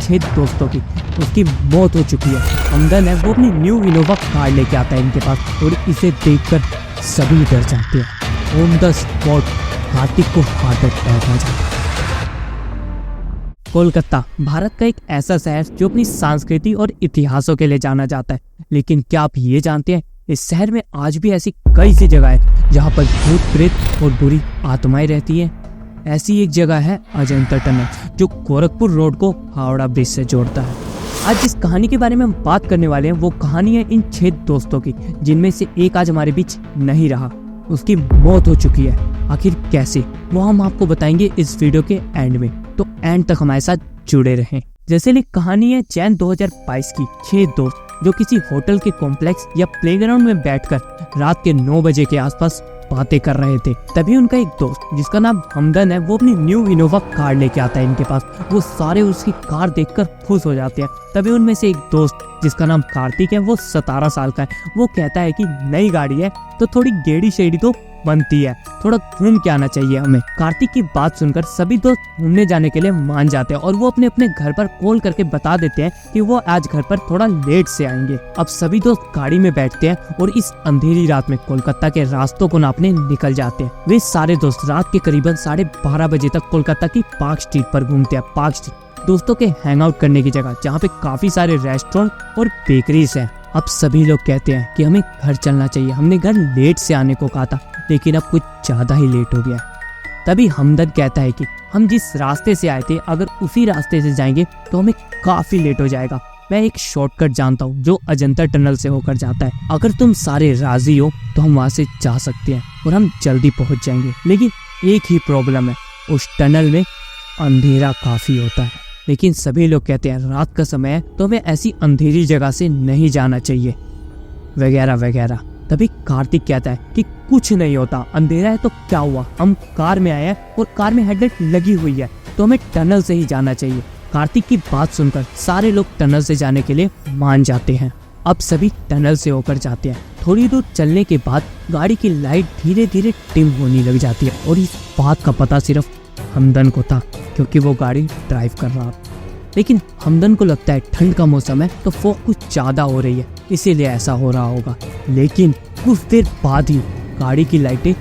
छह दोस्तों की उसकी मौत हो चुकी है। हमदन है वो अपनी न्यू इनोवा कार लेके आता है इनके पास और इसे देखकर सभी डर जाते हैं। ऑन द स्पॉट कार्तिक को हार्ट अटैक आ जाता है। कोलकाता भारत का एक ऐसा शहर जो अपनी संस्कृति और इतिहासों के लिए जाना जाता है, लेकिन क्या आप ये जानते हैं इस शहर में आज भी ऐसी कई सी जगह है जहाँ पर भूत प्रेत और बुरी आत्माएं रहती हैं। ऐसी एक जगह है अजंता टनल जो गोरखपुर रोड को हावड़ा ब्रिज से जोड़ता है। आज जिस कहानी के बारे में हम बात करने वाले हैं वो कहानी है इन 6 दोस्तों की, जिनमें से एक आज हमारे बीच नहीं रहा, उसकी मौत हो चुकी है। आखिर कैसे, वो हम आपको बताएंगे इस वीडियो के एंड में, तो एंड तक हमारे साथ जुड़े रहें। जैसे कहानी है जैन 2022 की 6 दोस्त जो किसी होटल के कॉम्प्लेक्स या प्लेग्राउंड में बैठकर रात के 9 बजे के आसपास बातें कर रहे थे। तभी उनका एक दोस्त जिसका नाम हमदन है वो अपनी न्यू इनोवा कार लेके आता है इनके पास। वो सारे उसकी कार देखकर खुश हो जाते हैं। तभी उनमें से एक दोस्त जिसका नाम कार्तिक है वो 17 साल का है। वो कहता है कि नई गाड़ी है तो थोड़ी गेड़ी शेड़ी तो बनती है, थोड़ा घूम के आना चाहिए हमें। कार्तिक की बात सुनकर सभी दोस्त घूमने जाने के लिए मान जाते हैं और वो अपने अपने घर पर कॉल करके बता देते हैं कि वो आज घर पर थोड़ा लेट से आएंगे। अब सभी दोस्त गाड़ी में बैठते हैं और इस अंधेरी रात में कोलकाता के रास्तों को नापने निकल जाते हैं। वे सारे दोस्त रात के करीबन 12:30 बजे तक कोलकाता की पार्क स्ट्रीट पर घूमते हैं। पार्क स्ट्रीट दोस्तों के हैंग आउट करने की जगह जहाँ पे काफी सारे रेस्टोरेंट और बेकरीज हैं। अब सभी लोग कहते हैं कि हमें घर चलना चाहिए, हमने घर लेट से आने को कहा था लेकिन अब कुछ ज्यादा ही लेट हो गया। तभी हमदन कहता है कि हम जिस रास्ते से आए थे अगर उसी रास्ते से जाएंगे तो हमें काफी लेट हो जाएगा। मैं एक शॉर्टकट जानता हूँ जो अजंता टनल से होकर जाता है। अगर तुम सारे राजी हो तो हम वहाँ से जा सकते हैं और हम जल्दी पहुँच जाएंगे। लेकिन एक ही प्रॉब्लम है, उस टनल में अंधेरा काफी होता है। लेकिन सभी लोग कहते हैं रात का समय है तो हमें ऐसी अंधेरी जगह से नहीं जाना चाहिए वगैरह वगैरह। तभी कार्तिक कहता है कि कुछ नहीं होता, अंधेरा है तो क्या हुआ, हम कार में आए हैं और कार में हेडलाइट लगी हुई है तो हमें टनल से ही जाना चाहिए। कार्तिक की बात सुनकर सारे लोग टनल से जाने के लिए मान जाते हैं। अब सभी टनल से होकर जाते हैं। थोड़ी दूर चलने के बाद गाड़ी की लाइट धीरे धीरे डिम होने लग जाती है और इस बात का पता सिर्फ हमदन को था क्योंकि वो गाड़ी ड्राइव कर रहा था। लेकिन हमदन को लगता है ठंड का मौसम है तो फॉग कुछ ज्यादा हो रही है इसीलिए ऐसा हो रहा होगा। लेकिन कुछ देर बाद ही गाड़ी की लाइटें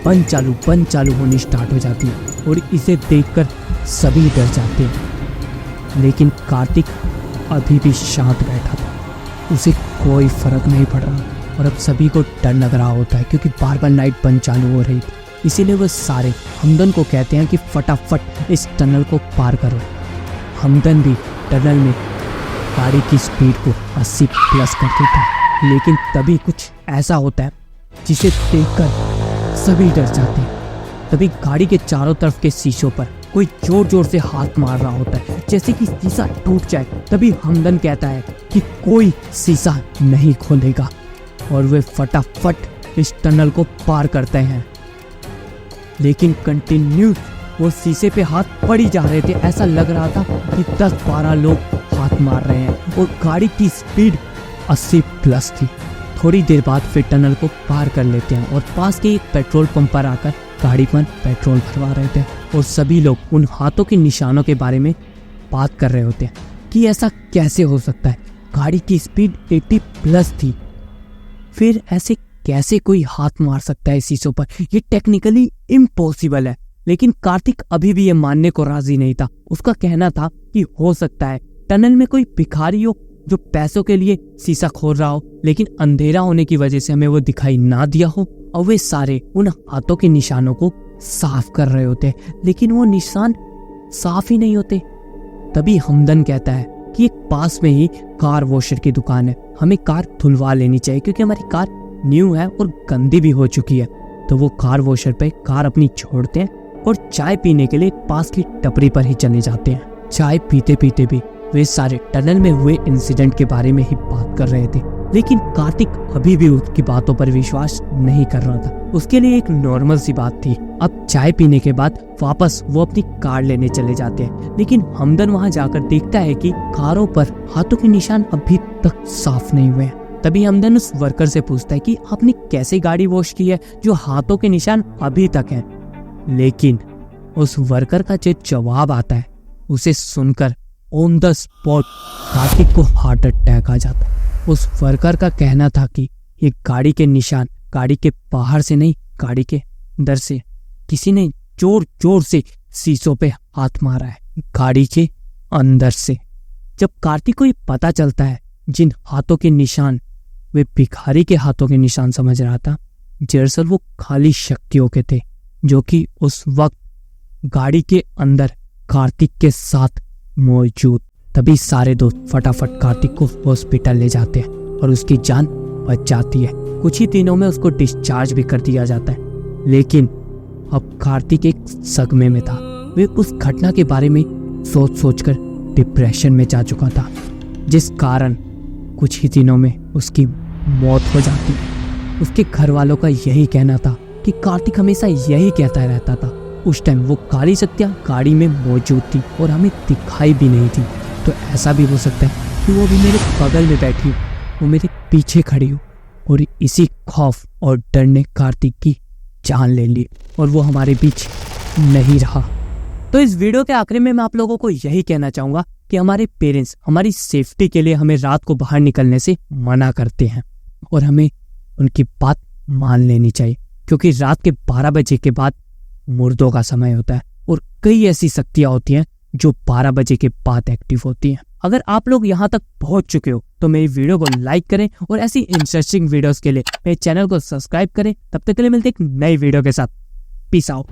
बंद चालू होनी स्टार्ट हो जाती है और इसे देखकर सभी डर जाते हैं। लेकिन कार्तिक अभी भी शांत बैठा था, उसे कोई फर्क नहीं पड़ रहा और अब सभी को डर लग रहा होता है क्योंकि बार बार लाइट बंद चालू हो रही थी। इसीलिए वो सारे हमदन को कहते हैं कि फटाफट इस टनल को पार करो। हमदन भी टनल में गाड़ी की स्पीड को 80 प्लस कर देता है। लेकिन तभी कुछ ऐसा होता है जिसे देखकर सभी डर जाते हैं। तभी गाड़ी के चारों तरफ के शीशों पर कोई जोर जोर से हाथ मार रहा होता है जैसे कि शीशा टूट जाए। तभी हमदन कहता है कि कोई शीशा नहीं खोलेगा और वे फटाफट इस टनल को पार करते हैं। लेकिन कंटिन्यू वो शीशे पे हाथ पड़ी जा रहे थे। ऐसा लग रहा था कि 10-12 लोग हाथ मार रहे हैं और गाड़ी की स्पीड 80 प्लस थी। थोड़ी देर बाद फिर टनल को पार कर लेते हैं और पास के एक पेट्रोल पंप पर आकर गाड़ी पर पेट्रोल भरवा रहे थे और सभी लोग उन हाथों के निशानों के बारे में बात कर रहे होते हैं कि ऐसा कैसे हो सकता है, गाड़ी की स्पीड 80 प्लस थी, फिर ऐसे कैसे कोई हाथ मार सकता है शीशों पर, ये टेक्निकली इम्पॉसिबल है। लेकिन कार्तिक अभी भी ये मानने को राजी नहीं था। उसका कहना था कि हो सकता है टनल में कोई भिखारी हो जो पैसों के लिए शीशा खोल रहा हो, लेकिन अंधेरा होने की वजह से हमें वो दिखाई ना दिया हो और वे सारे उन हाथों के निशानों को साफ कर रहे होते लेकिन वो निशान साफ ही नहीं होते। तभी हमदन कहता है कि एक पास में ही कार वॉशर की दुकान है, हमें कार धुलवा लेनी चाहिए क्योंकि हमारी कार न्यू है और गंदी भी हो चुकी है। तो वो कार वॉशर पे कार अपनी छोड़ते हैं और चाय पीने के लिए पास की टपरी पर ही चले जाते हैं। चाय पीते पीते भी वे सारे टनल में हुए इंसिडेंट के बारे में ही बात कर रहे थे। लेकिन कार्तिक अभी भी उसकी बातों पर विश्वास नहीं कर रहा था। उसके लिए एक नॉर्मल सी बात थी। अब चाय पीने के बाद वापस वो अपनी कार लेने चले जाते हैं। लेकिन हमदन वहां जाकर देखता है कि कारों पर हाथों के निशान अभी तक साफ नहीं हुए हैं। तभी हमदन उस वर्कर से पूछता है कि आपने कैसे गाड़ी वॉश की है जो हाथों के निशान अभी तक हैं। लेकिन उस वर्कर का जो जवाब आता है उसे सुनकर ऑन द स्पॉट कार्तिक को हार्ट अटैक आ जाता। उस वर्कर का कहना था कि ये गाड़ी के निशान गाड़ी के बाहर से नहीं, गाड़ी के अंदर से किसी ने जोर जोर से शीशों पे हाथ मारा है, गाड़ी के अंदर से। जब कार्तिक को ये पता चलता है जिन हाथों के निशान वे भिखारी के हाथों के निशान समझ रहा था, दरअसल वो खाली शक्तियों के थे जो कि उस वक्त गाड़ी के अंदर कार्तिक के साथ मौजूद। तभी सारे दोस्त फटाफट कार्तिक को हॉस्पिटल ले जाते हैं और उसकी जान बच जाती है। कुछ ही दिनों में उसको डिस्चार्ज भी कर दिया जाता है। लेकिन अब कार्तिक एक सदमे में था। वे उस घटना के बारे में सोच सोचकर डिप्रेशन में जा चुका था, जिस कारण कुछ ही दिनों में उसकी मौत हो जाती है। उसके घर वालों का यही कहना था कि कार्तिक हमेशा यही कहता रहता था। उस टाइम वो काली शक्तियाँ गाड़ी में मौजूद थी और हमें दिखाई भी नहीं थी। तो ऐसा भी हो सकता है कि वो भी मेरे बगल में बैठी हो, वो मेरे पीछे खड़ी हो और इसी खौफ और डर ने कार्तिक की जान ले ली और वो हमारे बीच नहीं रहा। तो इस वीडियो के आखिर में मैं आप लोगों को यही कहना चाहूँगा कि हमारे पेरेंट्स हमारी सेफ्टी के लिए हमें रात को बाहर निकलने से मना करते हैं और हमें उनकी बात मान लेनी चाहिए, क्योंकि रात के 12 बजे के बाद मुर्दों का समय होता है और कई ऐसी शक्तियाँ होती हैं जो 12 बजे के बाद एक्टिव होती हैं। अगर आप लोग यहाँ तक पहुँच चुके हो तो मेरी वीडियो को लाइक करें और ऐसी इंटरेस्टिंग वीडियोस के लिए मेरे चैनल को सब्सक्राइब करें। तब तक के लिए मिलते एक नई वीडियो के साथ। Peace out.